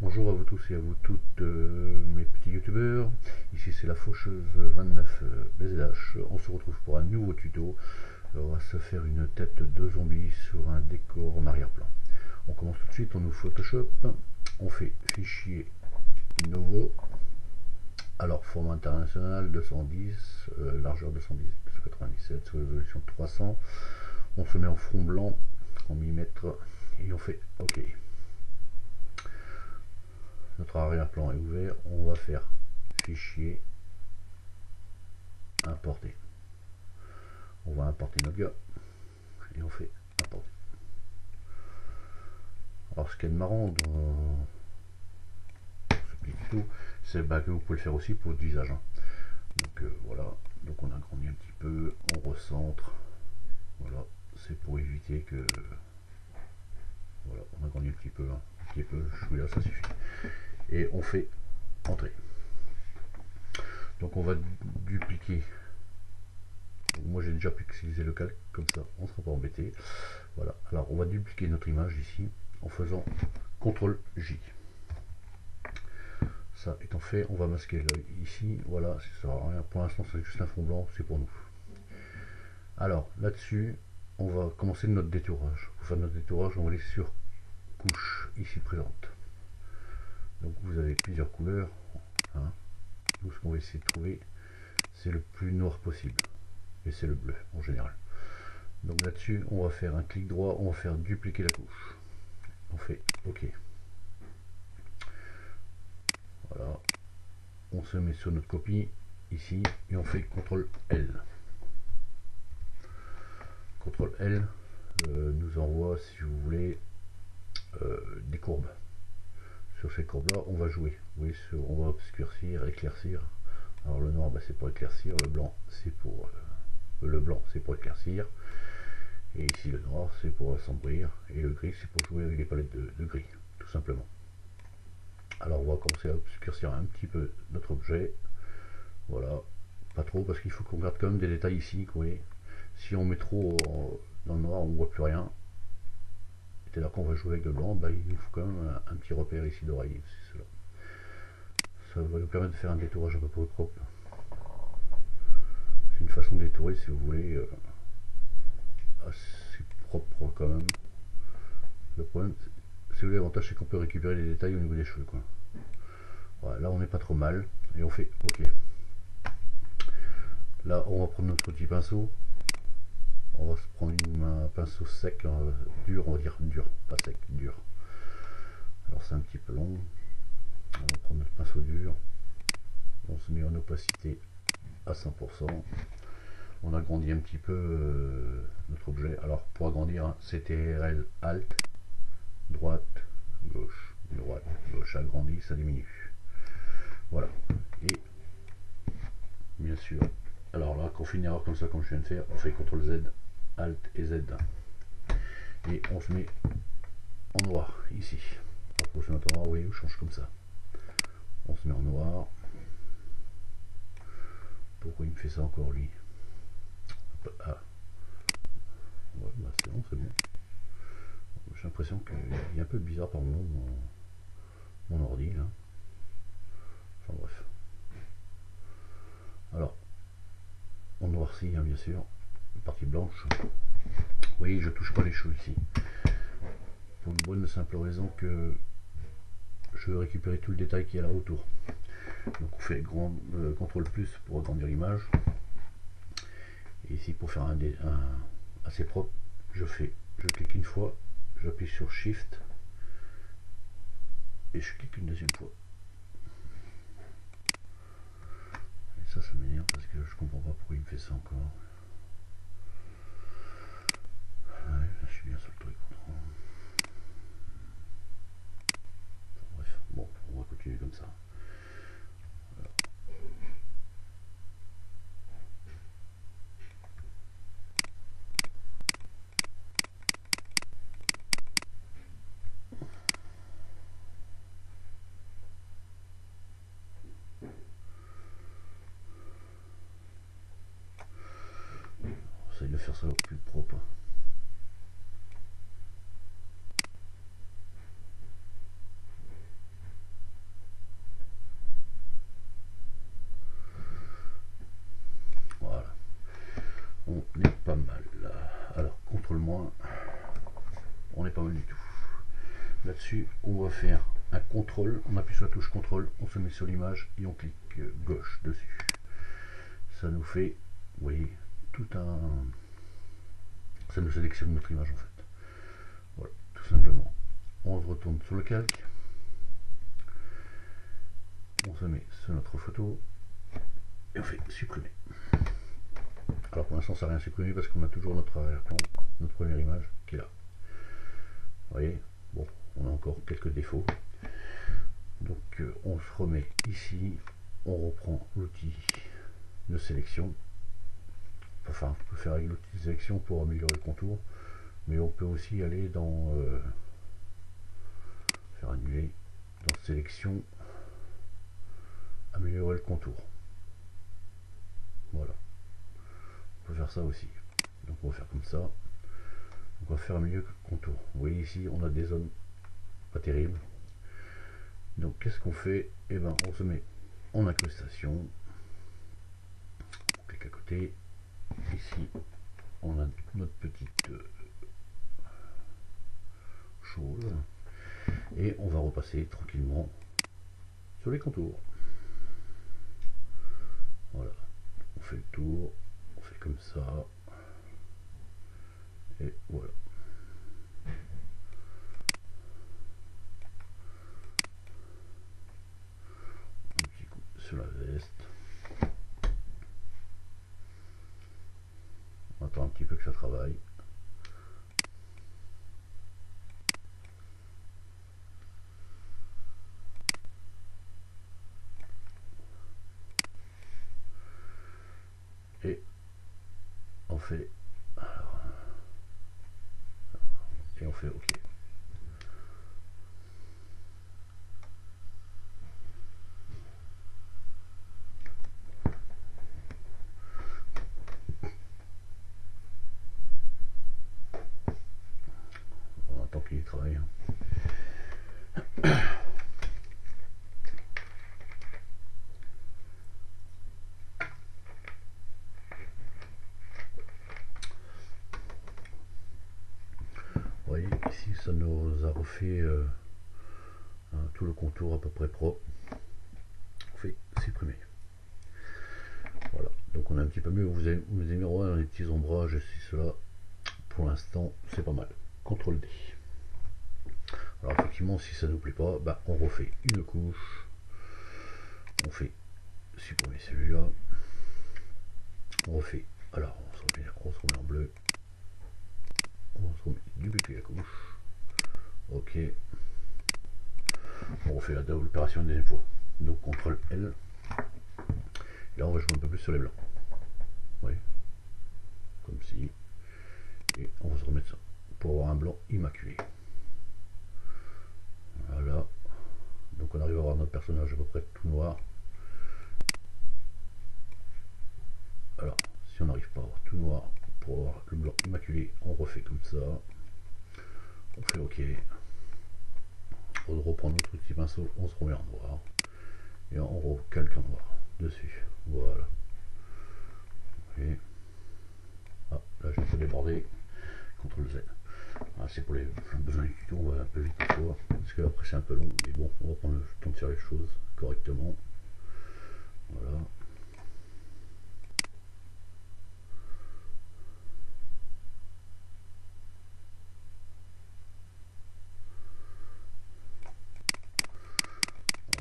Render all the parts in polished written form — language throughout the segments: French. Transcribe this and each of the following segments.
Bonjour à vous tous et à vous toutes, mes petits youtubeurs. Ici c'est la faucheuse 29 BZH. On se retrouve pour un nouveau tuto. On va se faire une tête de zombie sur un décor en arrière-plan. On commence tout de suite, on ouvre Photoshop, on fait fichier nouveau. Alors format international 210, largeur 210, 297, résolution 300. On se met en fond blanc en millimètres et on fait OK. Notre arrière-plan est ouvert, on va faire fichier, importer. On va importer notre gars et on fait importer. Alors ce qui est marrant dans ce petit tuto, c'est que vous pouvez le faire aussi pour votre visage. Donc voilà, donc on agrandit un petit peu, on recentre. Voilà, c'est pour éviter que... Voilà, on agrandit un petit peu, je là ça suffit. Et on fait entrer. Donc on va dupliquer. Moi j'ai déjà pixelisé le calque, comme ça on ne sera pas embêté. Voilà, alors on va dupliquer notre image ici en faisant CTRL J. Ça étant fait, on va masquer l'œil ici. Voilà, ça sert à rien. Pour l'instant c'est juste un fond blanc, c'est pour nous. Alors là-dessus, on va commencer notre détourage. Pour faire notre détourage, on va aller sur couche ici présente. Donc vous avez plusieurs couleurs. Nous ce qu'on va essayer de trouver, c'est le plus noir possible. Et c'est le bleu en général. Donc là-dessus, on va faire un clic droit, on va faire dupliquer la couche. On fait OK. Voilà. On se met sur notre copie ici et on fait CTRL L. CTRL L nous envoie, si vous voulez, des courbes. Sur ces courbes là, on va jouer. Oui, on va obscurcir, éclaircir. Alors le noir, c'est pour éclaircir, le blanc c'est pour éclaircir. Et ici le noir c'est pour assombrir et le gris c'est pour jouer avec les palettes de gris, tout simplement. Alors on va commencer à obscurcir un petit peu notre objet. Voilà, pas trop parce qu'il faut qu'on garde quand même des détails ici. Vous voyez, si on met trop dans le noir on ne voit plus rien. Et dès lors qu'on va jouer avec le blanc, il nous faut quand même un petit repère ici d'oreille. Ça va nous permettre de faire un détourage un peu plus propre. C'est une façon de détourer si vous voulez, assez propre quand même. Le problème, c'est l'avantage, c'est qu'on peut récupérer les détails au niveau des cheveux, quoi. Voilà, là on n'est pas trop mal et on fait OK. Là on va prendre notre petit pinceau, on va se prendre un pinceau sec, dur, on va dire dur, pas sec, dur. Alors c'est un petit peu long, on va prendre notre pinceau dur, on se met en opacité à 100%, on agrandit un petit peu notre objet. Alors pour agrandir, CTRL Alt, droite, gauche, agrandit, ça diminue. Voilà, et bien sûr, alors là, quand on fait une erreur comme ça, comme je viens de faire, on fait CTRL Z, Alt et Z. Et on se met en noir, ici. Alors pour se mettre en noir, vous voyez, on change comme ça. On se met en noir. Pourquoi il me fait ça encore, lui? Ah. Ouais, c'est bon, c'est bon. J'ai l'impression qu'il est un peu bizarre par moment, mon ordi, là. Enfin bref. Alors, on noircit, bien sûr. Une partie blanche. Oui, je touche pas les cheveux ici. Pour une bonne simple raison que je veux récupérer tout le détail qu'il y a là autour. Donc on fait CTRL plus pour agrandir l'image. Et ici pour faire un assez propre, je clique une fois, j'appuie sur Shift et je clique une deuxième fois. Et ça m'énerve parce que je comprends pas pourquoi il me fait ça encore. Ouais, je suis bien sur le truc. Bref, bon, on va continuer comme ça. Voilà. On essaye de faire ça au plus propre. Là-dessus, on va faire un contrôle. On appuie sur la touche contrôle, on se met sur l'image et on clique gauche dessus. Ça nous fait, vous voyez, tout un... Ça nous sélectionne notre image en fait. Voilà, tout simplement. On se retourne sur le calque. On se met sur notre photo et on fait supprimer. Alors pour l'instant ça n'a rien supprimé parce qu'on a toujours notre arrière-plan, notre première image qui est là. Vous voyez, bon, on a encore quelques défauts. Donc on se remet ici, on reprend l'outil de sélection. Enfin, on peut faire avec l'outil de sélection pour améliorer le contour, mais on peut aussi aller dans faire annuler, dans sélection, améliorer le contour. Voilà, on peut faire ça aussi. Donc on va faire comme ça. On va faire mieux que le contour. Vous voyez ici, on a des zones pas terribles. Donc qu'est-ce qu'on fait? Eh ben, on se met en incrustation. On clique à côté. Ici, on a notre petite chose. Et on va repasser tranquillement sur les contours. Voilà. On fait le tour. On fait comme ça. Et voilà. Un petit coup sur la veste. On attend un petit peu que ça travaille. Et on fait... Et on fait OK. On attend qu'il travaille. Vous voyez, ici ça nous a refait tout le contour à peu près propre. On fait supprimer. Voilà, donc on a un petit peu mieux. Vous avez dans les petits ombrages, et cela. Pour l'instant, c'est pas mal. CTRL D. Alors effectivement, si ça ne nous plaît pas, bah, on refait une couche. On fait supprimer celui-là. On refait. Alors, on se remet en bleu. On se remet dupliquer la couche. OK. On refait la double opération une deuxième fois. Donc CTRL L. Et là, on va jouer un peu plus sur les blancs. Oui. Comme si. Et on va se remettre ça pour avoir un blanc immaculé. Voilà. Donc on arrive à avoir notre personnage à peu près tout noir. Alors, si on n'arrive pas à avoir tout noir, pour avoir le blanc immaculé, on refait comme ça. On fait OK. On reprend notre petit pinceau, on se remet en noir. Et on recalque en noir dessus. Voilà. Et... ah, là j'ai un peu débordé. CTRL Z. Ah, c'est pour les besoins du tuto, on va un peu vite parfois, parce que après c'est un peu long, mais bon, on va prendre le temps de faire les choses correctement. Voilà. Alors,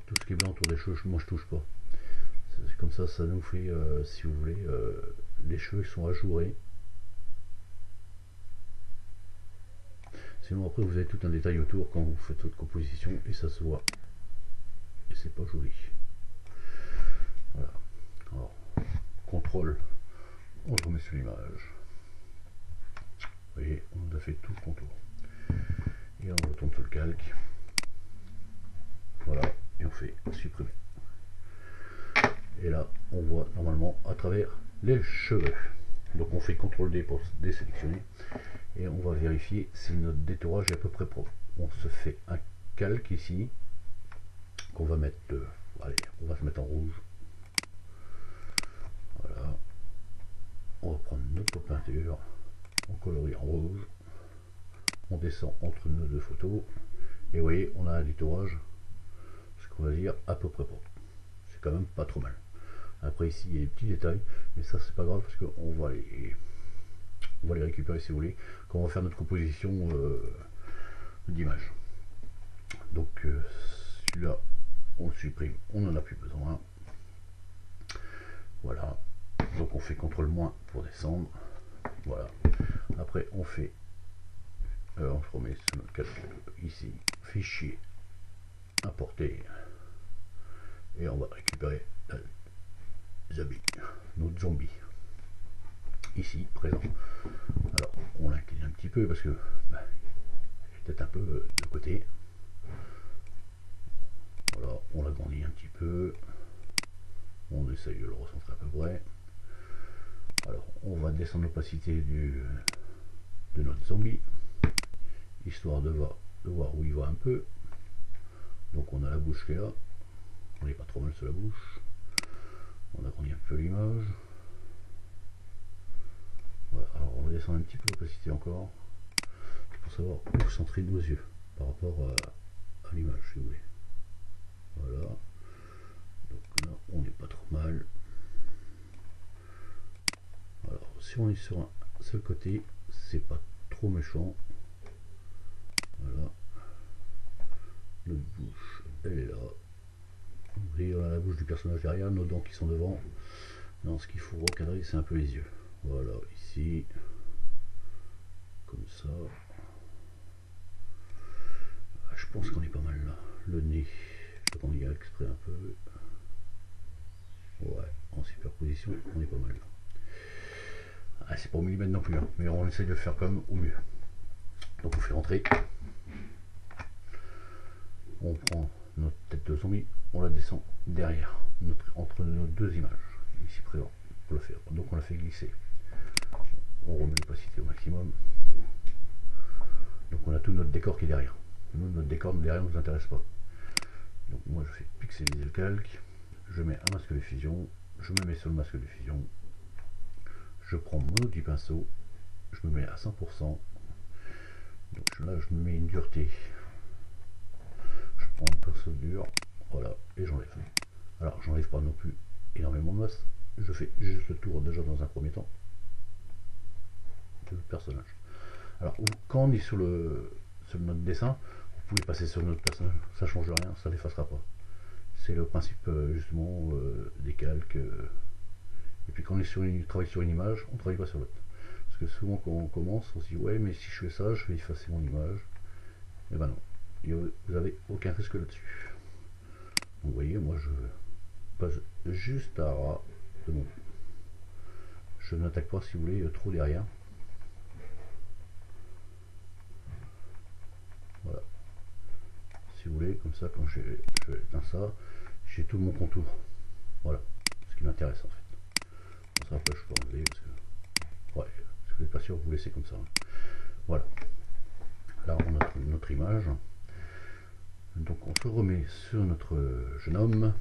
tout ce qui est blanc autour des cheveux, moi je touche pas. Comme ça nous fait, si vous voulez, les cheveux sont ajourés. Sinon après vous avez tout un détail autour quand vous faites votre composition et ça se voit. Et c'est pas joli. Voilà. Alors, contrôle, on se remet sur l'image. Vous voyez, on a fait tout le contour. Et on retourne sur le calque. Voilà, et on fait supprimer. Et là, on voit normalement à travers les cheveux. Donc on fait CTRL D pour désélectionner. Et on va vérifier si notre détourage est à peu près propre. On se fait un calque ici qu'on va mettre, allez, on va se mettre en rouge. Voilà. On va prendre notre peinture, on colorie en rouge, on descend entre nos deux photos Et vous voyez, on a un détourage, ce qu'on va dire à peu près propre. C'est quand même pas trop mal. Après ici, il y a des petits détails, mais ça c'est pas grave parce qu'on va les récupérer si vous voulez, quand on va faire notre composition d'image. Donc celui-là, on le supprime, on n'en a plus besoin. Voilà. Donc on fait CTRL- pour descendre. Voilà. Après on fait, on se remet sur notre calque ici, fichier, importer, et on va récupérer notre zombie ici présent. Alors on l'incline un petit peu parce que bah, il est peut-être un peu de côté. Voilà, on l'agrandit un petit peu. On essaye de le recentrer à peu près. Alors on va descendre l'opacité de notre zombie, histoire de voir où il va un peu. Donc on a la bouche qui est là. On n'est pas trop mal sur la bouche. On agrandit un peu l'image. Voilà, alors on va descendre un petit peu l'opacité encore. Pour savoir où centrer nos yeux par rapport à l'image si vous voulez. Voilà. Donc là on n'est pas trop mal. Alors si on est sur un seul côté, c'est pas trop méchant. Voilà. Notre bouche, elle est là. Vous voyez, on a la bouche du personnage derrière, nos dents qui sont devant. Non, ce qu'il faut recadrer, c'est un peu les yeux. Voilà, ici. Comme ça. Je pense qu'on est pas mal là. Le nez, je vais regarder exprès un peu. Ouais, en superposition, on est pas mal là. Ah, c'est pas au millimètre non plus, hein, mais on essaye de le faire quand même au mieux. Donc on fait rentrer. On prend notre tête de zombie, on la descend derrière, entre nos deux images, ici présent, pour le faire. Donc on la fait glisser. On remet l'opacité au maximum. Donc on a tout notre décor qui est derrière. Nous, notre décor derrière ne nous intéresse pas. Donc moi je fais pixeliser le calque, je mets un masque de fusion, je me mets sur le masque de fusion, je prends mon outil pinceau, je me mets à 100%. Donc là je me mets une dureté. Je prends un pinceau dur, voilà, et j'enlève. Alors j'enlève pas non plus énormément de masse, je fais juste le tour déjà dans un premier temps de notre personnage. Alors quand on est sur notre dessin, vous pouvez passer sur notre personnage, ça change rien, ça l'effacera pas. C'est le principe justement des calques. Et puis quand on travaille sur une image, on ne travaille pas sur l'autre. Parce que souvent quand on commence, on se dit ouais mais si je fais ça, je vais effacer mon image. Et ben non, vous n'avez aucun risque là-dessus. Donc vous voyez, moi je passe juste à ras de mon. Je n'attaque pas si vous voulez trop derrière. Voilà. Si vous voulez, comme ça, quand je éteins ça, j'ai tout mon contour. Voilà, ce qui m'intéresse en fait. Bon, ça après je peux enlever parce que. Ouais, si vous n'êtes pas sûr, vous laissez comme ça. Voilà. Là on a notre image. Donc on se remet sur notre jeune homme.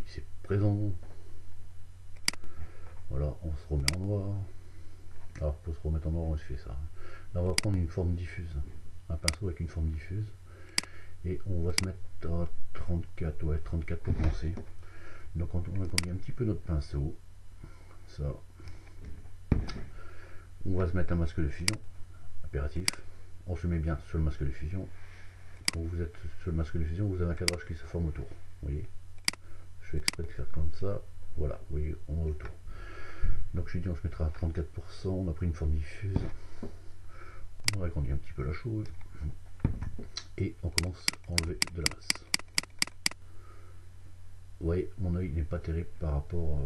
Il est présent. Voilà, on se remet en noir. Alors pour se remettre en noir, on se fait ça. Là on va prendre une forme diffuse. Un pinceau avec une forme diffuse. Et on va se mettre à 34, ouais, 34 pour commencer. Donc on agrandit un petit peu notre pinceau. Ça. On va se mettre un masque de fusion. Impératif. On se met bien sur le masque de fusion. Quand vous êtes sur le masque de fusion, vous avez un cadrage qui se forme autour. Vous voyez, je fais exprès de faire comme ça. Voilà, vous voyez, on a autour. Donc j'ai dit on se mettra à 34%, on a pris une forme diffuse. On agrandit un petit peu la chose. Et on commence à enlever de la masse. Vous voyez, mon œil n'est pas terrible par rapport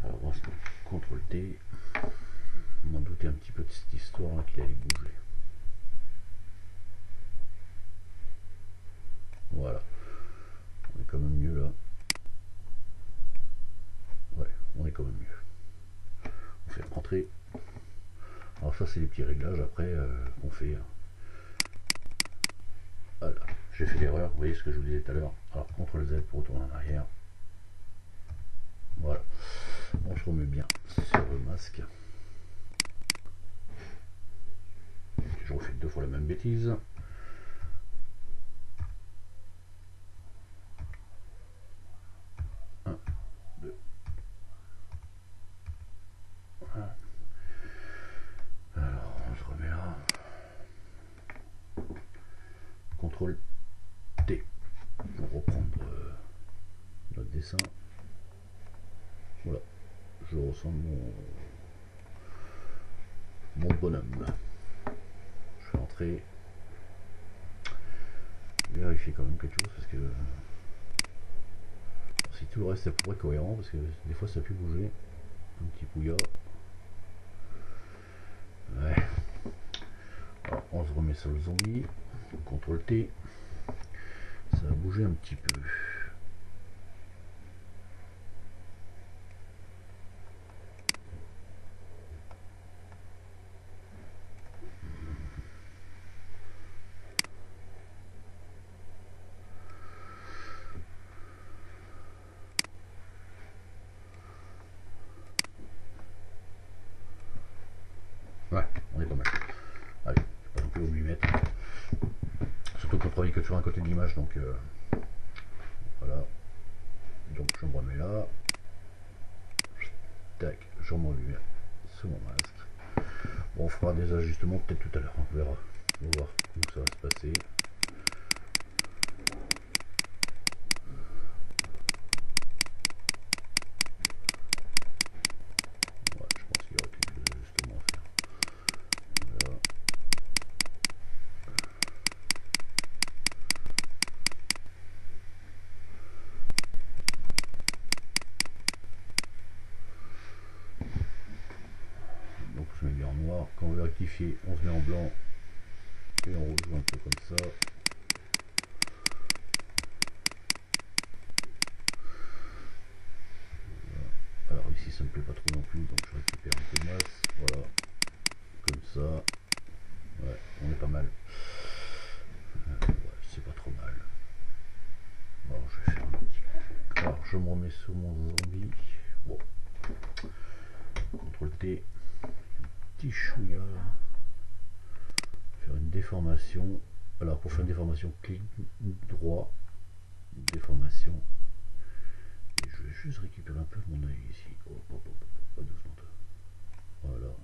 alors on va se mettre CTRL T. On m'en doutait un petit peu de cette histoire là qu'il allait bouger. Voilà. On est quand même mieux là. Ouais, on est quand même mieux. On fait rentrer. Alors ça c'est les petits réglages après qu'on fait. Voilà, j'ai fait l'erreur, vous voyez ce que je vous disais tout à l'heure. Alors CTRL Z pour retourner en arrière. Voilà. On se remet bien sur le masque. Je refais deux fois la même bêtise. CTRL T pour reprendre notre dessin. Voilà, je ressens mon bonhomme. Je fais entrer. Vérifier quand même quelque chose parce que alors, si tout le reste est à peu près cohérent, parce que des fois ça a pu bouger un petit pouillard. Ouais. Alors, on se remet sur le zombie, CTRL T, ça a bougé un petit peu. Ouais, on est pas mal. Allez, pas non plus au millimètre. Surtout qu'on travaille que sur un côté de l'image, donc voilà. Donc je me remets là. Tac, je me remets sur mon masque. Bon, on fera des ajustements peut-être tout à l'heure, on verra. On va voir comment ça va se passer. Ouais, je pense qu'il y aura quelques ajustements à faire. Voilà. Donc on se met bien en noir. Quand on veut rectifier, on se met en blanc et on rejoue un peu comme ça. Alors ici ça me plaît pas trop non plus, donc je récupère un peu de masse, voilà, comme ça, ouais, on est pas mal, ouais, c'est pas trop mal. Alors je vais faire un petit, alors je me remets sur mon zombie, bon, CTRL T, petit chouïa, faire une déformation, alors pour faire une déformation, clic droit, déformation, et je vais juste récupérer un peu mon œil ici, hop, hop, hop, pas doucement, voilà.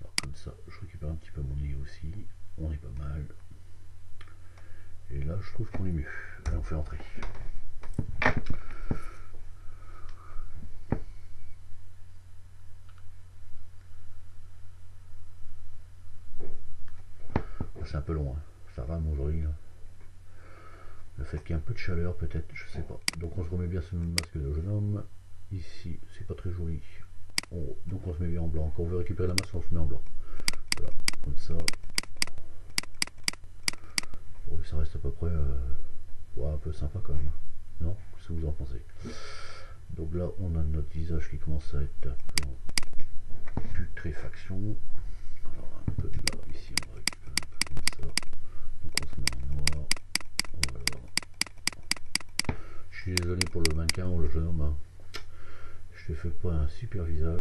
Alors comme ça, je récupère un petit peu mon nez aussi, on est pas mal. Et là, je trouve qu'on est mieux. Allez, on fait entrer. C'est un peu long, hein. Ça rame aujourd'hui. Le fait qu'il y ait un peu de chaleur, peut-être, je sais pas. Donc on se remet bien sur le masque de jeune homme. Ici, c'est pas très joli. Donc on se met bien en blanc. Quand on veut récupérer la masse, on se met en blanc. Voilà, comme ça. Pour que ça reste à peu près ouais, un peu sympa quand même. Non? Qu'est-ce que vous en pensez? Donc là, on a notre visage qui commence à être un peu en putréfaction. Alors un peu de là, ici, on va récupérer un peu comme ça. Donc on se met en noir. Voilà. Je suis désolé pour le mannequin ou le jeune homme. Hein. Je te fais pas un super visage.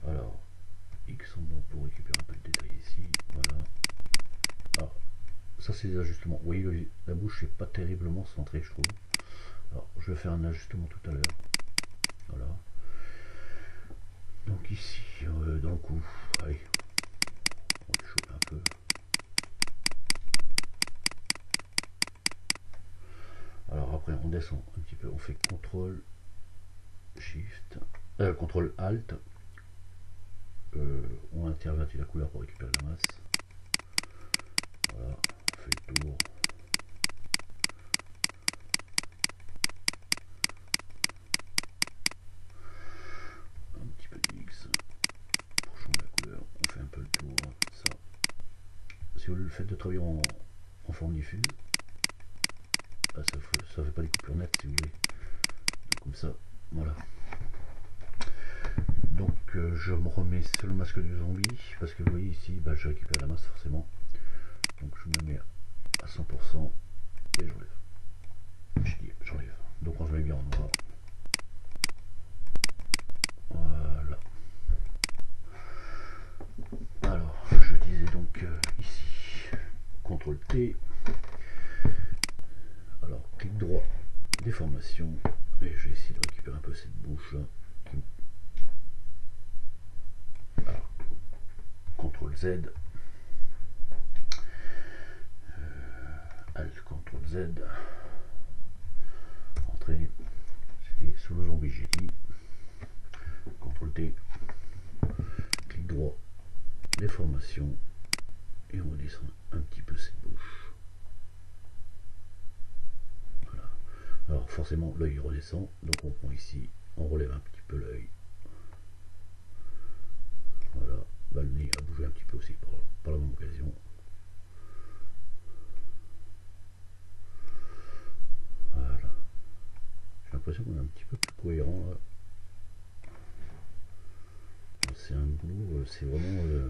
Alors, X en blanc pour récupérer un peu de détail ici. Voilà. Alors, ça c'est des ajustements. Vous voyez, la bouche n'est pas terriblement centrée, je trouve. Alors, je vais faire un ajustement tout à l'heure. Voilà. Donc ici, dans le cou, allez, on va chauffer un peu. Alors après, on descend un petit peu, on fait CTRL Shift, CTRL Alt. On intervertit la couleur pour récupérer la masse. Voilà, on fait le tour. Un petit peu de X pour changer la couleur. On fait un peu le tour. Ça. Si vous le faites de travailler en forme diffuse, bah, ça fait pas des coupures nettes si vous voulez. Donc, comme ça, voilà. Donc je me remets sur le masque du zombie parce que vous voyez ici, bah, je récupère la masse forcément. Donc je me mets à 100% et j'enlève. J'enlève. Donc on se met bien en noir. Voilà. Alors je disais donc ici, CTRL T. Alors clic droit, déformation. Et je vais essayer de récupérer un peu cette bouche. Z, Alt CTRL Z, entrée, c'était sous le zombie Jetty, CTRL T, clic droit, déformation, et on redescend un petit peu cette bouche. Voilà. Alors forcément l'œil redescend, donc on prend ici, on relève un petit peu l'œil. Voilà, bah, le nez a bougé un petit peu aussi par la même occasion. Voilà. J'ai l'impression qu'on est un petit peu plus cohérent là. C'est un boulot, c'est vraiment...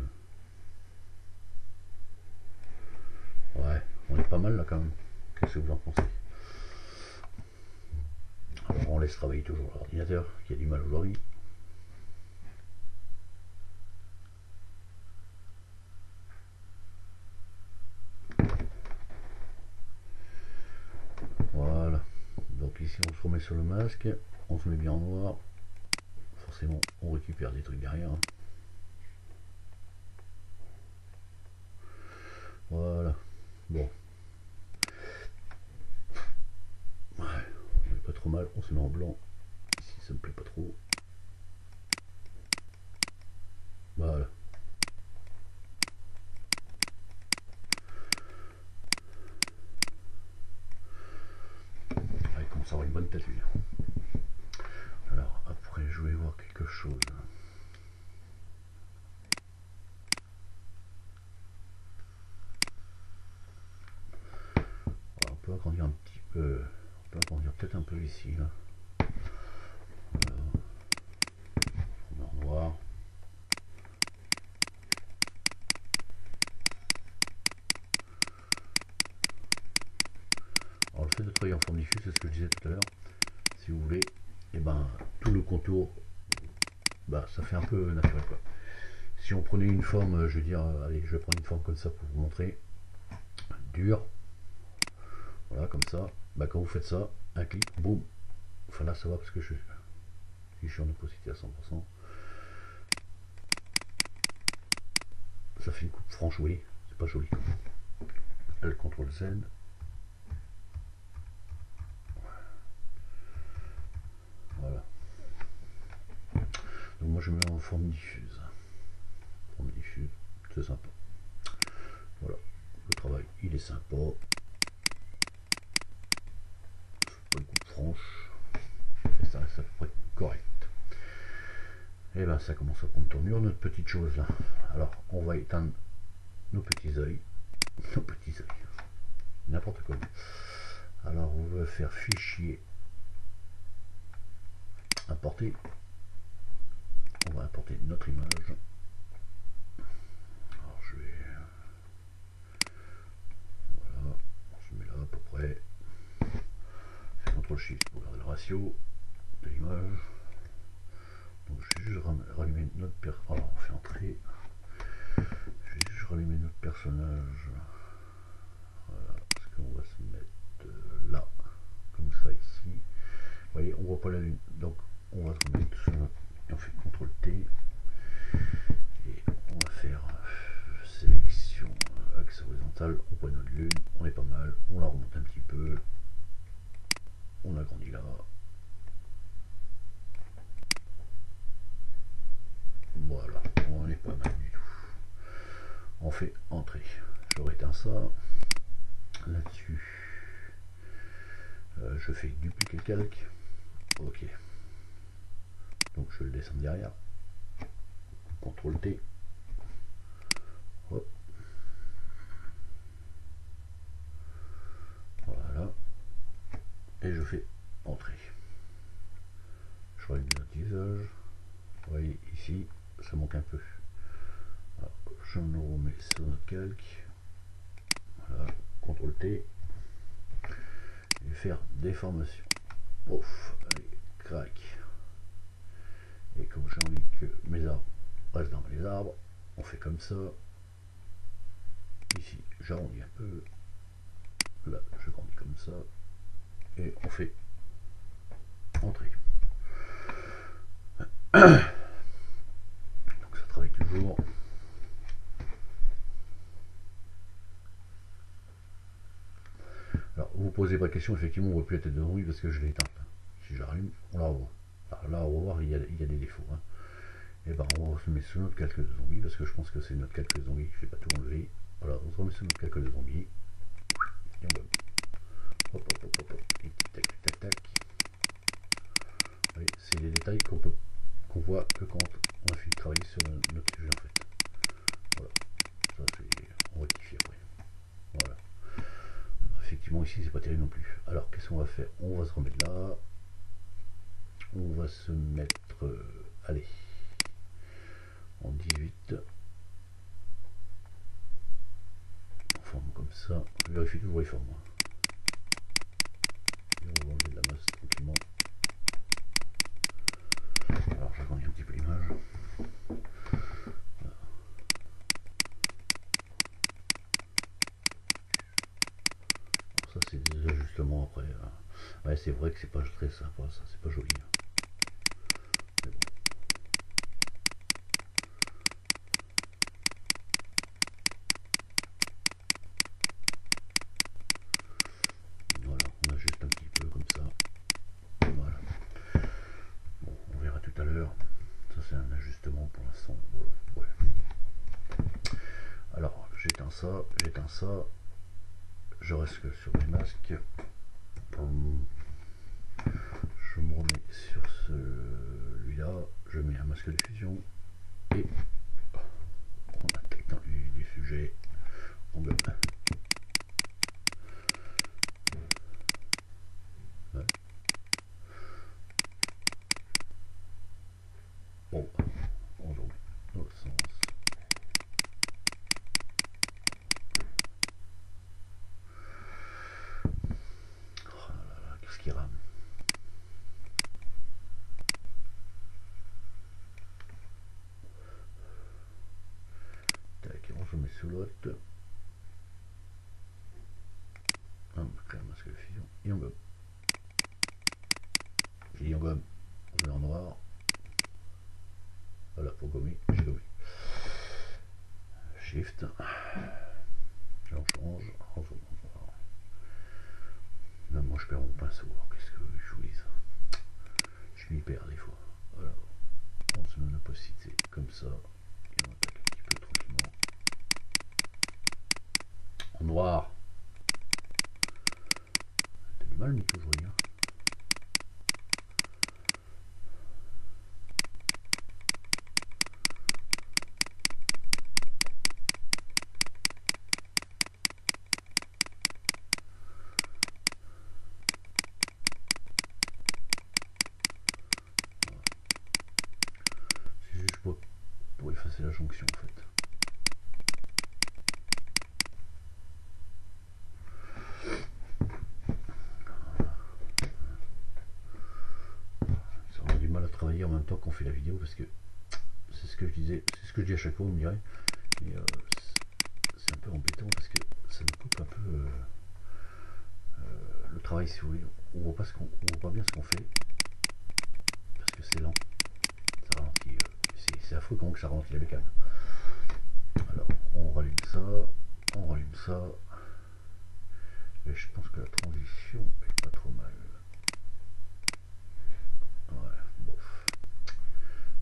Ouais, on est pas mal là quand même. Qu'est-ce que vous en pensez? Alors on laisse travailler toujours l'ordinateur qui a du mal aujourd'hui. Voilà. Donc ici on se remet sur le masque, on se met bien en noir. Forcément on récupère des trucs derrière. Voilà. Bon. Ouais, on est pas trop mal, on se met en blanc. Ici ça me plaît pas trop. Voilà. Allez, comme ça aura une bonne tête lui. Alors après je vais voir quelque chose. Alors, on peut agrandir un petit peu. On peut agrandir peut-être un peu ici là. Voilà. On met en noir. Alors le fait de travailler en forme diffuse, c'est ce que je disais tout à l'heure. Si vous voulez, et ben tout le contour, bah ça fait un peu naturel quoi. Si on prenait une forme, je veux dire, allez, je vais prendre une forme comme ça pour vous montrer, dure, voilà comme ça. Bah quand vous faites ça, un clic, boum. Enfin là ça va parce que si je suis en opacité à 100%, ça fait une coupe franche, oui, c'est pas joli. L CTRL Z. Voilà. Donc moi je mets en forme diffuse. Forme diffuse, c'est sympa. Voilà, le travail il est sympa. Pas une coupe franche. Et ça reste à peu près correct. Et ben ça commence à prendre tournure notre petite chose là. Alors on va éteindre nos petits yeux. Nos petits yeux. N'importe quoi. Alors on va faire fichier. Importer. On va importer notre image. Alors je vais. Voilà. On se met là à peu près. CTRL SHIFT pour regarder le ratio de l'image. Donc je vais juste rallumer notre alors on fait entrer. Je vais juste rallumer notre personnage. Voilà, parce qu'on va se mettre là, comme ça ici. Vous voyez, on voit pas la lune. Donc on va se remettre sur notre. Et on fait CTRL T. Et on va faire sélection axe horizontal. On voit notre lune, on est pas mal. On la remonte un petit peu. On agrandit là. Voilà, on n'est pas mal du tout. On fait entrer. Je réteins ça. Là-dessus, je fais dupliquer calque. Ok. Donc je le descends derrière. CTRL T. Hop. Voilà. Et je fais entrer. Je rallume notre visage. Vous voyez ici, ça manque un peu. Alors, je me remets sur notre calque. Voilà, CTRL T. Et faire déformation. Ouf, allez, crac. Et comme j'ai envie que mes arbres restent dans les arbres, on fait comme ça. Ici, j'arrondis un peu. Là, je grandis comme ça. Et on fait entrer. Donc ça travaille toujours. posez pas de questions, effectivement on voit plus la tête de zombie parce que je l'ai éteinte. Si j'allume, on la revoit. Alors là on va voir, il y a des défauts. Hein. Et ben on se met sur notre calque de zombie parce que je pense que c'est notre calque de zombie, je vais pas tout enlever. Voilà, on se remet sur notre calque de zombie. Et on va. Hop hop hop hop hop. Et tac tac tac. C'est des détails qu'on voit que quand on a fini de travailler sur notre sujet en fait. Voilà. Ça c'est. On rectifie après. Voilà. Effectivement ici c'est pas terrible non plus. Alors qu'est-ce qu'on va faire? On va se remettre là. On va se mettre. Allez. En 18. En forme comme ça. Je vérifie toujours les formes. Et on va enlever de la masse tranquillement. Alors j'agrandis un petit peu l'image. Voilà. Ça c'est des ajustements après. Ouais, c'est vrai que c'est pas très sympa, ça c'est pas joli. Mais bon. Voilà, on ajuste un petit peu comme ça. Voilà. Bon, on verra tout à l'heure. Ça c'est un ajustement pour l'instant. Ouais. Alors j'éteins ça, je reste que sur mes masques. Je me remets sur celui-là, je mets un masque de fusion et on attaque dans du sujet, on gomme. Ouais. Bon, on joue dans le sens. Oh là là, qu'est-ce qui rame? Tac, on se met sous l'autre. Un masque de fusion et on gomme. Et on gomme, on met en noir. Voilà, pour gommer, j'ai gommé. Shift. Et on change. Là, moi je perds mon pinceau. Qu'est-ce que je vous dis ça? Je m'y perds des fois. Voilà. On se met en opacité comme ça. Et on attaque un petit peu tranquillement. En noir. T'as du mal, Nico, je vois. C'est juste pour effacer la jonction en fait. Ça, on a du mal à travailler en même temps qu'on fait la vidéo parce que c'est ce que je disais, c'est ce que je dis à chaque fois, vous me direz. Mais c'est un peu embêtant parce que ça nous coupe un peu le travail si vous voulez. On voit pas bien ce qu'on fait parce que c'est lent. Ça ralentit. C'est affreux comment que ça ralentit la bécane. Alors on rallume ça. Et je pense que la transition est pas trop mal. Ouais, bof. Je vais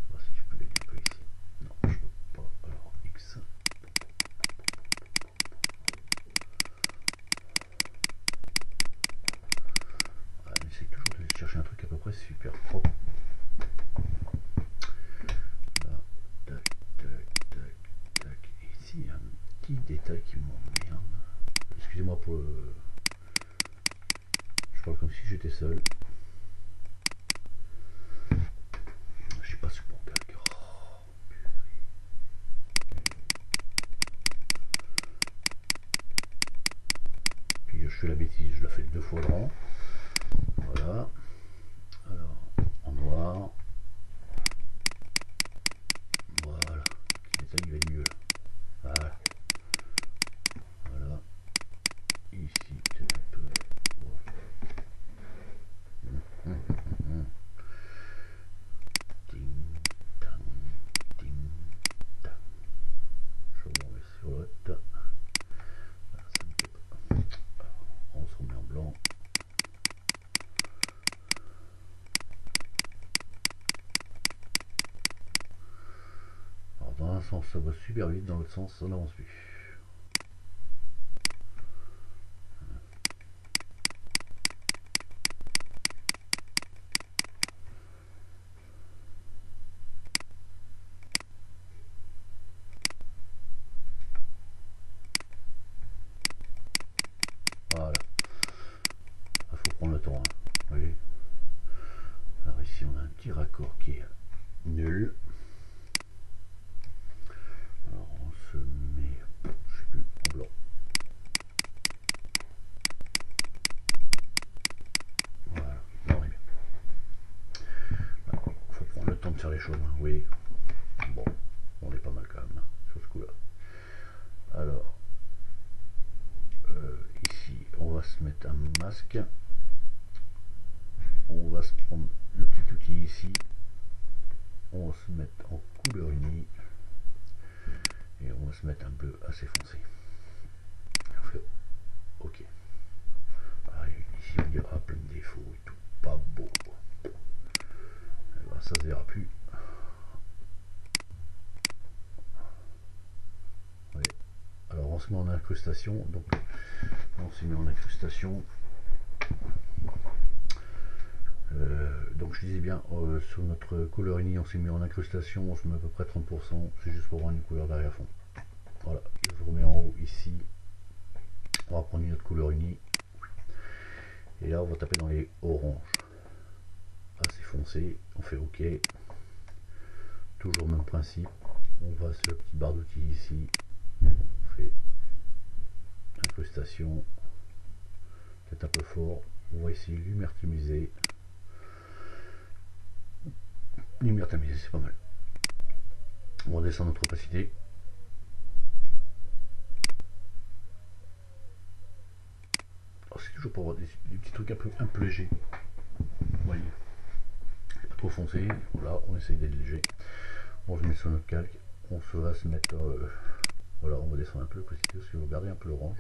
voir si je peux gagner un peu ici. Non, je peux pas. Alors X. Ouais, on essaye toujours de chercher un truc à peu près super propre. Là, tac, tac, tac, tac. Et ici, il y a un petit détail qui m'emmerde. Excusez-moi pour le. Je parle comme si j'étais seul. Je suis pas sur mon calque. Oh, puis je fais la bêtise, je la fais 2 fois grand. Voilà. Alors, en noir. Voilà. Le détail il va être mieux. Voilà. Voilà. Ici, peut-être un peu. Ding, dang, ding, dang. Je me remets sur l'autre. On se remet en blanc. un sens ça va super vite, dans l'autre sens ça n'avance plus. Voilà, il faut prendre le temps, hein. Vous voyez. Alors ici on a un petit raccord qui est nul. Alors on se met, je sais plus, en blanc. Voilà, là on est bien. Il faut prendre le temps de faire les choses, hein. Oui. Bon, on est pas mal quand même, hein, sur ce coup-là. Alors, ici on va se mettre un masque. On va se prendre le petit outil ici. On va se mettre en couleur unie. Et on va se mettre un bleu assez foncé. On fait OK. Alors, ici il y aura plein de défauts et tout. Pas beau. Alors, ça se verra plus. Ouais. Alors on se met en incrustation. Donc on s'est mis en incrustation. Donc je disais bien, sur notre couleur unie on s'est mis en incrustation, on se met à peu près 30%, c'est juste pour avoir une couleur d'arrière fond. Voilà, je remets en haut ici, on va prendre une autre couleur unie, et là on va taper dans les oranges, assez foncé, on fait OK, toujours le même principe, on va sur le petit barre d'outils ici, on fait incrustation, peut-être un peu fort, on va essayer de lumière tamisée. Lumière tamisée, c'est pas mal. On redescend notre opacité. C'est toujours pour avoir des petits trucs un peu légers. Vous voyez, pas trop foncé. Voilà, on essaye d'être léger. On se met sur notre calque. On se va se mettre. Voilà, on va descendre un peu l'opacité parce que vous regardez un peu l'orange.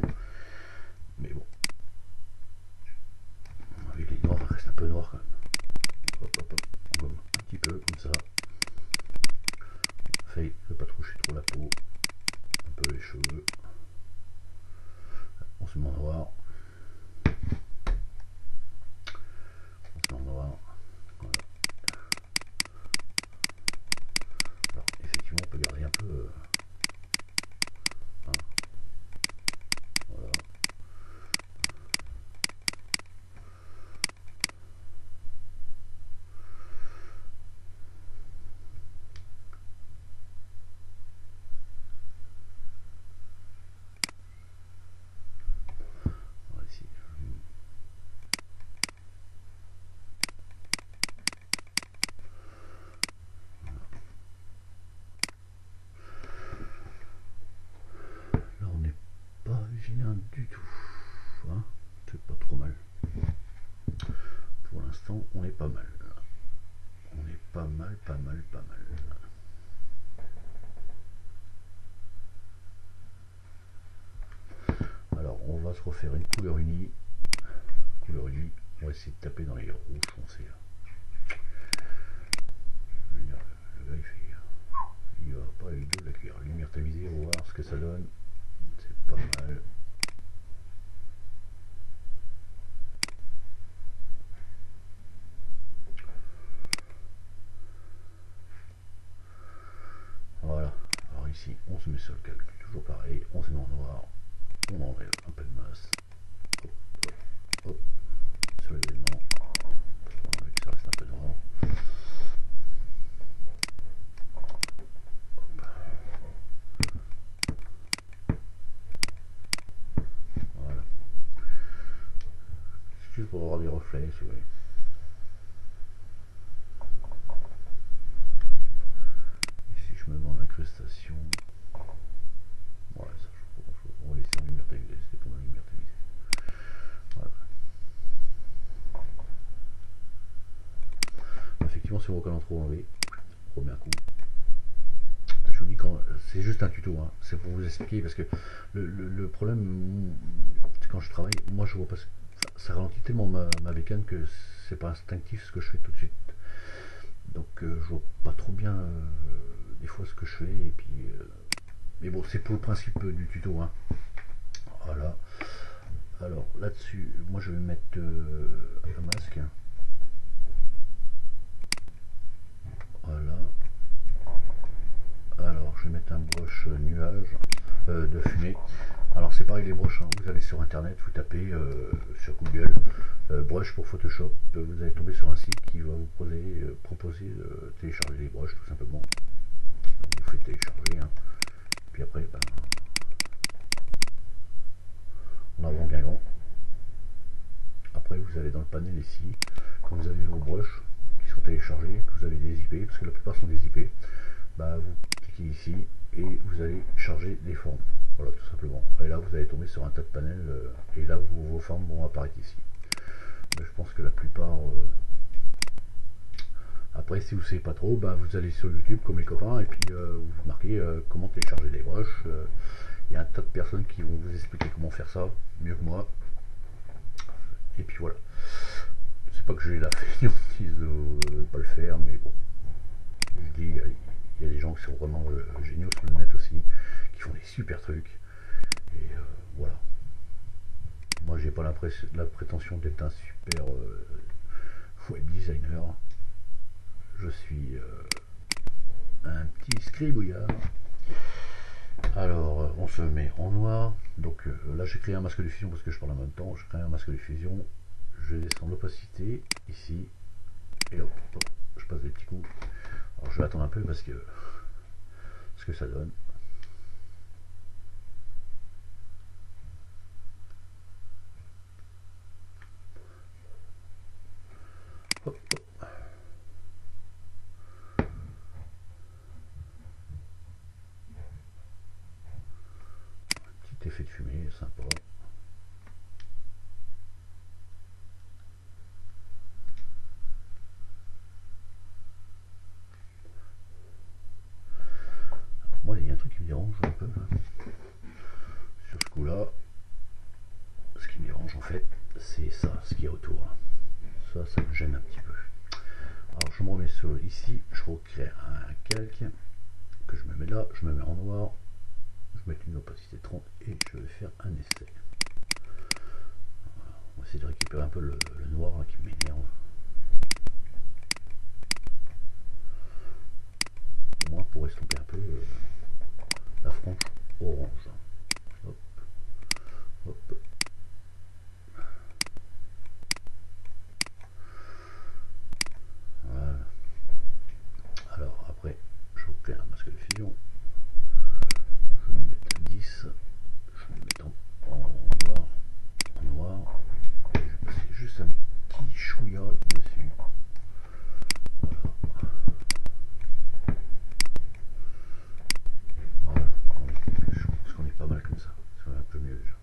Mais bon. Avec les noirs, ça reste un peu noir quand même. Hop, hop, hop. On gomme un petit peu comme ça. Fait de pas toucher trop la peau, un peu les cheveux. On se met en noir. On se met en noir. Voilà. Alors effectivement on peut garder un peu. Hein. Voilà. Ici. Là on n'est pas vilain du tout, hein, c'est pas trop mal. Pour l'instant on est pas mal. On est pas mal, pas mal, pas mal. Alors on va se refaire une couleur unie. Couleur unie, on va essayer de taper dans les rouges foncés là. Le gars il va pas avec de la cuir. Lumière tamisée, on va voir ce que ça donne. C'est pas mal. Voilà. Alors ici, on se met sur le calque, toujours pareil. On se met en noir. On enlève un peu de masse. Hop, hop, hop. Sur l'événement. On veut que ça reste un peu noir. Voilà. C'est juste pour avoir des reflets, si vous voulez. Ici, je me mets en incrustation. Voilà, ça, on va laisser en lumière tamisée. C'était pour la lumière tamisée. Voilà. Effectivement, si on voit qu'on en trop enlevé, on remet un coup. Je vous dis, quand c'est juste un tuto, hein. C'est pour vous expliquer parce que le problème, quand je travaille, moi je vois pas, ça ralentit tellement ma bécane que c'est pas instinctif ce que je fais tout de suite. Donc je vois pas trop bien des fois ce que je fais, et puis mais bon, c'est pour le principe du tuto, hein. Voilà. Alors là-dessus, moi je vais mettre un masque. Voilà. Alors je vais mettre un brush nuage de fumée. Alors c'est pareil les brushes, hein. Vous allez sur internet, vous tapez sur Google brush pour Photoshop, vous allez tomber sur un site qui va vous proposer de télécharger les brushes tout simplement. Donc, vous faites télécharger, hein. Puis après, ben, en avant bien grand. Après vous allez dans le panel ici, quand vous avez vos brushes qui sont téléchargés, que vous avez des IP, parce que la plupart sont des IP, bah, vous cliquez ici et vous allez charger des formes. Voilà, tout simplement. Et là vous allez tomber sur un tas de panels et là vos formes vont apparaître ici. Mais je pense que la plupart après si vous ne savez pas trop, bah, vous allez sur YouTube comme les copains et puis vous marquez comment télécharger des brushes. Il y a un tas de personnes qui vont vous expliquer comment faire ça mieux que moi. Et puis voilà. C'est pas que j'ai la fainéantise de ne pas le faire, mais bon. Je dis, il y a des gens qui sont vraiment géniaux sur le net aussi, qui font des super trucs. Et voilà. Moi, j'ai pas la prétention d'être un super web designer. Je suis un petit scribouillard. Alors, on se met en noir. Donc là, j'ai créé un masque de fusion parce que je parle en même temps. J'ai créé un masque de fusion. Je descends l'opacité ici. Et hop, hop, je passe des petits coups. Alors, je vais attendre un peu parce que ce que ça donne. Hop, hop. Petit effet de fumée, sympa. Alors, moi, il y a un truc qui me dérange un peu hein. Sur ce coup-là. Ce qui me dérange en fait, c'est ça, ce qu'il y a autour. Là. Ça me gêne un petit peu. Alors je me remets sur ici, je recrée un calque que je me mets là, je me mets en noir, je mets une opacité 30 et je vais faire un essai. Voilà. On va essayer de récupérer un peu le noir là, qui m'énerve. Au moins pour estomper un peu la frange orange. Hop, hop. Voilà. Alors après, je recrée un masque de fusion. Je vais me mettre à 10. Je vais me mettre en noir. Et je vais passer juste un petit chouïa dessus. Voilà. Voilà. Je pense qu'on est pas mal comme ça. C'est un peu mieux déjà.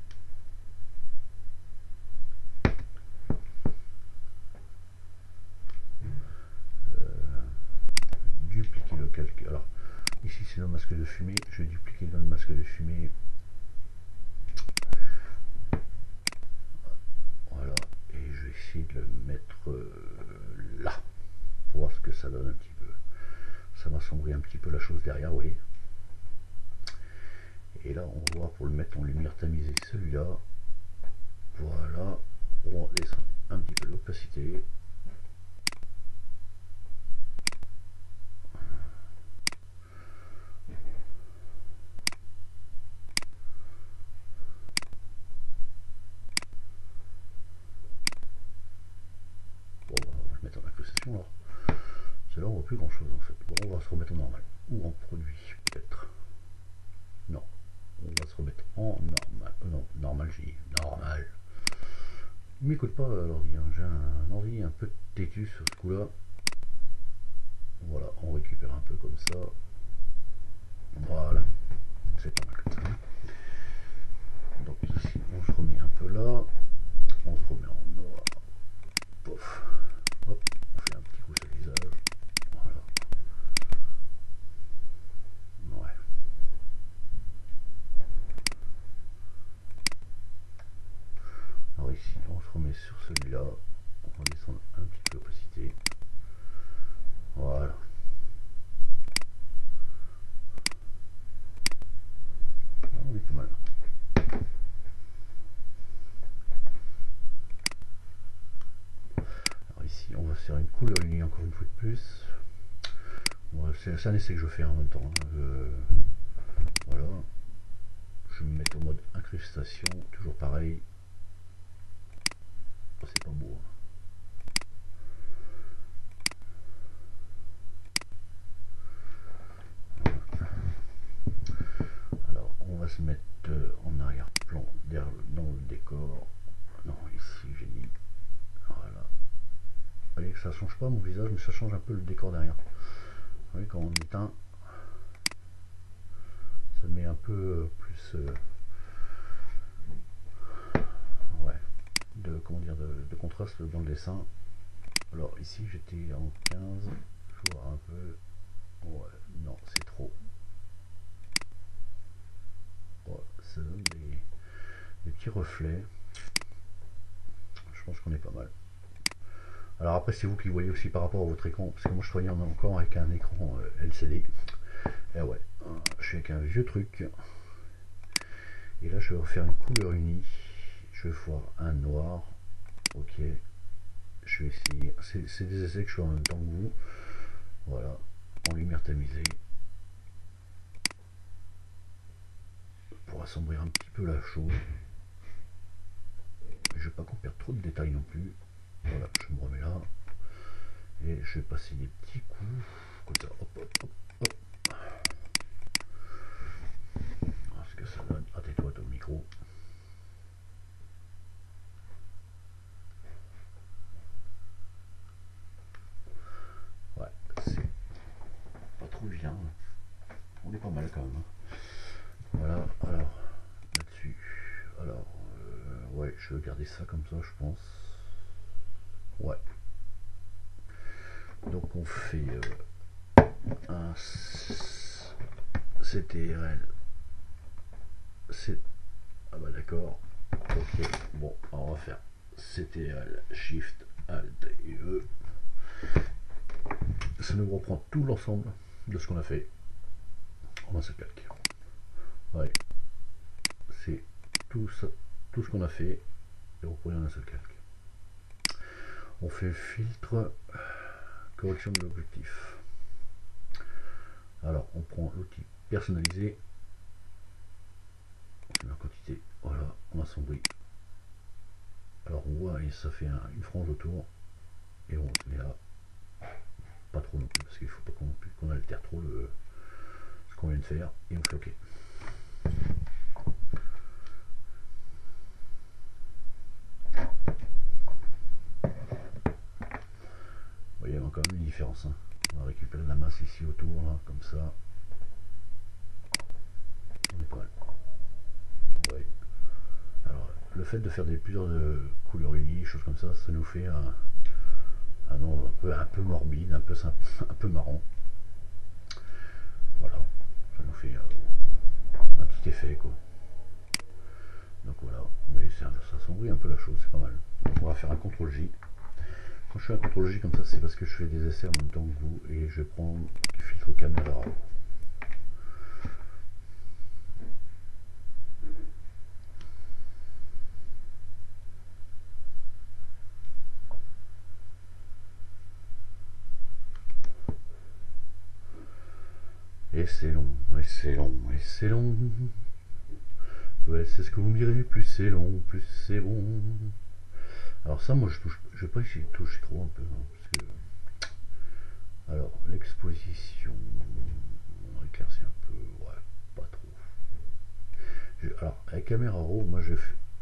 Dupliquer le calque. Alors ici c'est le masque de fumée. Je vais dupliquer dans le masque de fumée. Voilà. Et je vais essayer de le mettre là. Pour voir ce que ça donne un petit peu. Ça m'assombrit un petit peu la chose derrière, vous voyez. Et là on va voir pour le mettre en lumière tamisée celui-là. Voilà. On descend un petit peu l'opacité. Bon, bah, on va le mettre en incrustation alors. C'est là on voit plus grand chose en fait. Bon, on va se remettre en normal. Ou en produit peut-être. Non. On va se remettre en normal. Non, normal j'ai dit. Normal. Il m'écoute pas l'ordi. Hein. J'ai un ordi un peu têtu sur ce coup-là. Voilà, on récupère un peu comme ça. Voilà. C'est pas mal comme ça. Donc ici, on se remet un peu là. On se remet en noir. Pof. Hop, on fait un petit coup sur le visage. Voilà. Ouais. Alors ici, on se remet sur celui-là. On va descendre un petit peu. petit peu l'opacité. Voilà. On va mettre en incrustation. Alors, ici, on se remet sur celui-là. On va descendre un petit peu l'opacité. Voilà. Alors ici, on se remet sur celui-là. On va descendre un petit peu l'opacité. Voilà. On va descendre un petit peu l'opacité. Voilà. On va descendre un petit peu l'opacité. Voilà. On va descendre un petit peu l'opacité. Voilà. couleur unie encore une fois de plus. Bon, c'est un essai que je fais en même temps. Voilà. Je vais me mettre au mode incrustation, toujours pareil. Oh, c'est pas beau. Alors, on va se mettre en arrière-plan dans le décor. Non, ici j'ai mis. Voilà. Vous voyez que ça change pas mon visage, mais ça change un peu le décor derrière. Vous voyez, quand on éteint, ça met un peu plus. Ouais. Comment dire, de contraste dans le dessin. Alors ici j'étais en 15. Je vois un peu. Ouais, non, c'est trop. Ouais, ça donne des petits reflets. Je pense qu'on est pas mal. Alors après c'est vous qui voyez aussi par rapport à votre écran, parce que moi je travaille encore avec un écran LCD. Et ouais, je suis avec un vieux truc. Et là je vais refaire une couleur unie. Je vais voir un noir. Ok. Je vais essayer. C'est des essais que je fais en même temps que vous. Voilà. En lumière tamisée. Pour assombrir un petit peu la chose. Je ne vais pas qu'on perde trop de détails non plus. Voilà, je me remets là. Et je vais passer des petits coups. Comme ça. Hop, hop, hop, hop. Voilà ce que ça donne. Ah, tais-toi, ton micro. Ouais, c'est pas trop vilain. On est pas mal quand même. Voilà, alors, là-dessus. Alors, ouais, je vais garder ça comme ça, je pense. Ouais. Donc on fait un CTRL. Ah bah d'accord. Ok, bon, on va faire CTRL, Shift, Alt et E. Ça nous reprend tout l'ensemble de ce qu'on a fait en un seul calque. Ouais, c'est tout ce qu'on a fait et repris en un seul calque. On fait filtre, correction de l'objectif. Alors on prend l'outil personnalisé, on met en quantité, voilà, on assombrit. Alors on voit et ça fait une frange autour et on se met là, pas trop non plus parce qu'il ne faut pas qu'on altère trop ce qu'on vient de faire et on fait OK. Vous voyez, il y a quand même une différence. Hein. On va récupérer de la masse ici autour, là, comme ça. On est pas mal. Ouais. Alors, le fait de faire plusieurs couleurs unies, choses comme ça, ça nous fait un nom un peu morbide, un peu simple, un peu marrant. Voilà. Ça nous fait un petit effet, quoi. Donc voilà. Vous voyez, ça assombrit un peu la chose, c'est pas mal. Donc, on va faire un CTRL-J. Quand je fais un CTRL-J comme ça, c'est parce que je fais des essais en même temps que vous et je vais prendre du filtre caméra. Et c'est long, et c'est long, et c'est long. Ouais, c'est ce que vous me direz, plus c'est long, plus c'est bon. Alors ça, moi, je vais pas essayer de toucher trop un peu. Hein, parce que... Alors, l'exposition, on va éclaircir un peu, ouais, pas trop. Alors, avec caméra raw, moi, je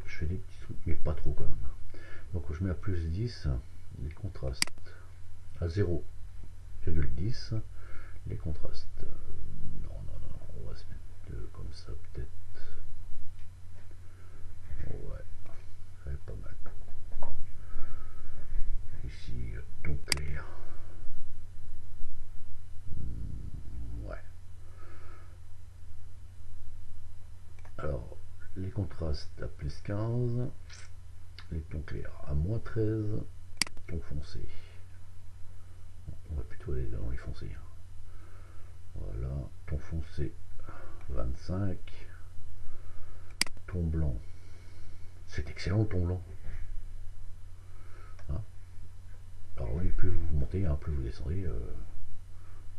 fais des petits trucs, mais pas trop quand même. Donc, je mets à plus 10, les contrastes à 0,10, les contrastes. Non, on va se mettre comme ça, peut-être. Ouais, ça va être pas mal. Ici, ton clair. Ouais. Alors, les contrastes à plus 15, les tons clairs à moins 13, ton foncé. On va plutôt aller dans les foncés. Voilà, ton foncé 25, ton blanc. C'est excellent le ton blanc. Hein, pareil, plus vous montez, hein, plus vous descendez.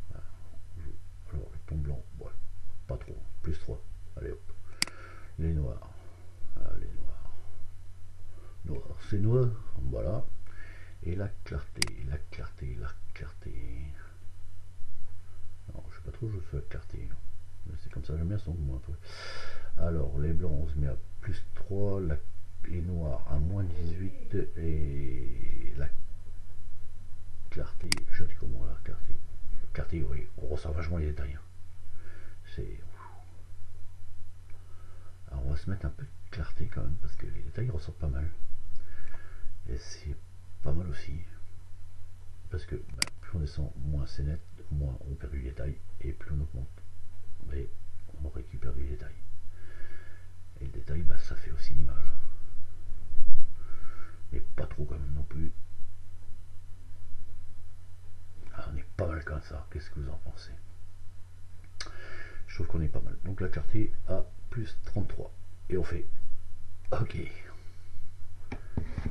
Voilà. Alors les tons blancs, ouais, pas trop, plus 3. Allez hop. Les noirs. Les noirs. Noir, c'est noir, voilà. Et la clarté, la clarté, la clarté. Alors, je sais pas trop, je fais la clarté. C'est comme ça, j'aime bien son moins un peu. Alors, les blancs, on se met à plus 3, les noirs à moins 18 et la clarté, je dis comment la clarté. Clarté, oui, on ressent vachement les détails. C'est. Alors, on va se mettre un peu de clarté quand même parce que les détails ressortent pas mal. Et c'est pas mal aussi. Parce que plus on descend, moins c'est net, moins on perd du détail, et plus on augmente, mais on récupère du détail. Et le détail, ça fait aussi l'image. Mais pas trop quand même non plus. Ah, on est pas mal comme ça, qu'est-ce que vous en pensez? Je trouve qu'on est pas mal. Donc la clarté à plus 33. Et on fait OK.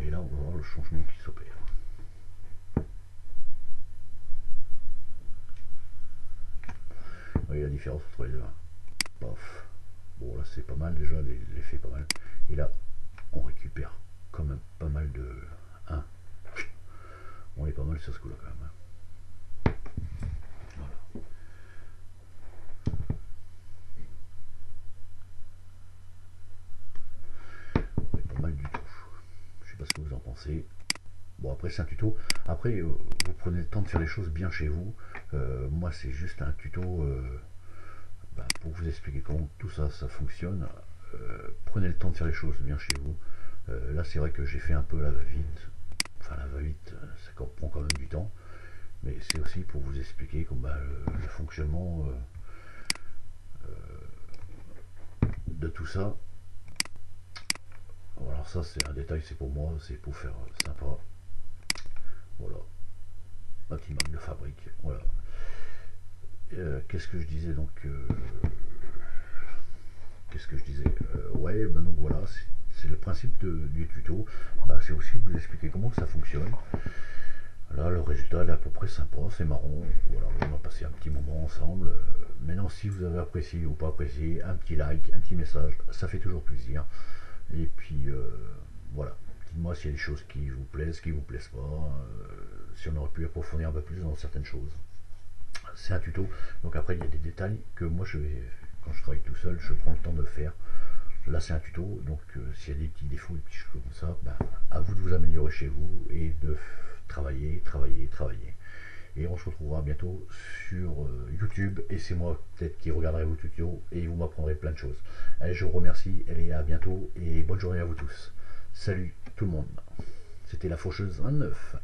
Et là, on va voir le changement qui s'opère. Vous voyez la différence entre les deux. Paf. Bon, là, c'est pas mal déjà, l'effet pas mal. Et là, on récupère quand même pas mal de 1. On est pas mal sur ce coup-là quand même. Voilà. On est pas mal du tout. Je sais pas ce que vous en pensez. Bon, après c'est un tuto. Après vous prenez le temps de faire les choses bien chez vous. Moi c'est juste un tuto pour vous expliquer comment tout ça fonctionne. Prenez le temps de faire les choses bien chez vous. Là c'est vrai que j'ai fait un peu la va-vite. Enfin la va-vite, ça prend quand même du temps. Mais c'est aussi pour vous expliquer comme, le fonctionnement de tout ça. Alors ça c'est un détail, c'est pour moi, c'est pour faire sympa. Voilà. Ma petite marque de fabrique. Voilà. Qu'est-ce que je disais donc Qu'est-ce que je disais Ouais, donc voilà, c'est le principe du tuto. C'est aussi vous expliquer comment ça fonctionne. Là, le résultat est à peu près sympa, c'est marrant. Voilà, on a passé un petit moment ensemble. Maintenant, si vous avez apprécié ou pas apprécié, un petit like, un petit message, ça fait toujours plaisir. Et puis voilà, dites-moi s'il y a des choses qui vous plaisent pas, si on aurait pu approfondir un peu plus dans certaines choses. C'est un tuto, donc après il y a des détails que moi quand je travaille tout seul, je prends le temps de le faire. Là c'est un tuto, donc s'il y a des petits défauts, des petites choses comme ça, à vous de vous améliorer chez vous et de travailler. Et on se retrouvera bientôt sur YouTube, et c'est moi peut-être qui regarderai vos tutos et vous m'apprendrez plein de choses. Allez, je vous remercie, et à bientôt, et bonne journée à vous tous. Salut tout le monde, c'était la Faucheuse 29.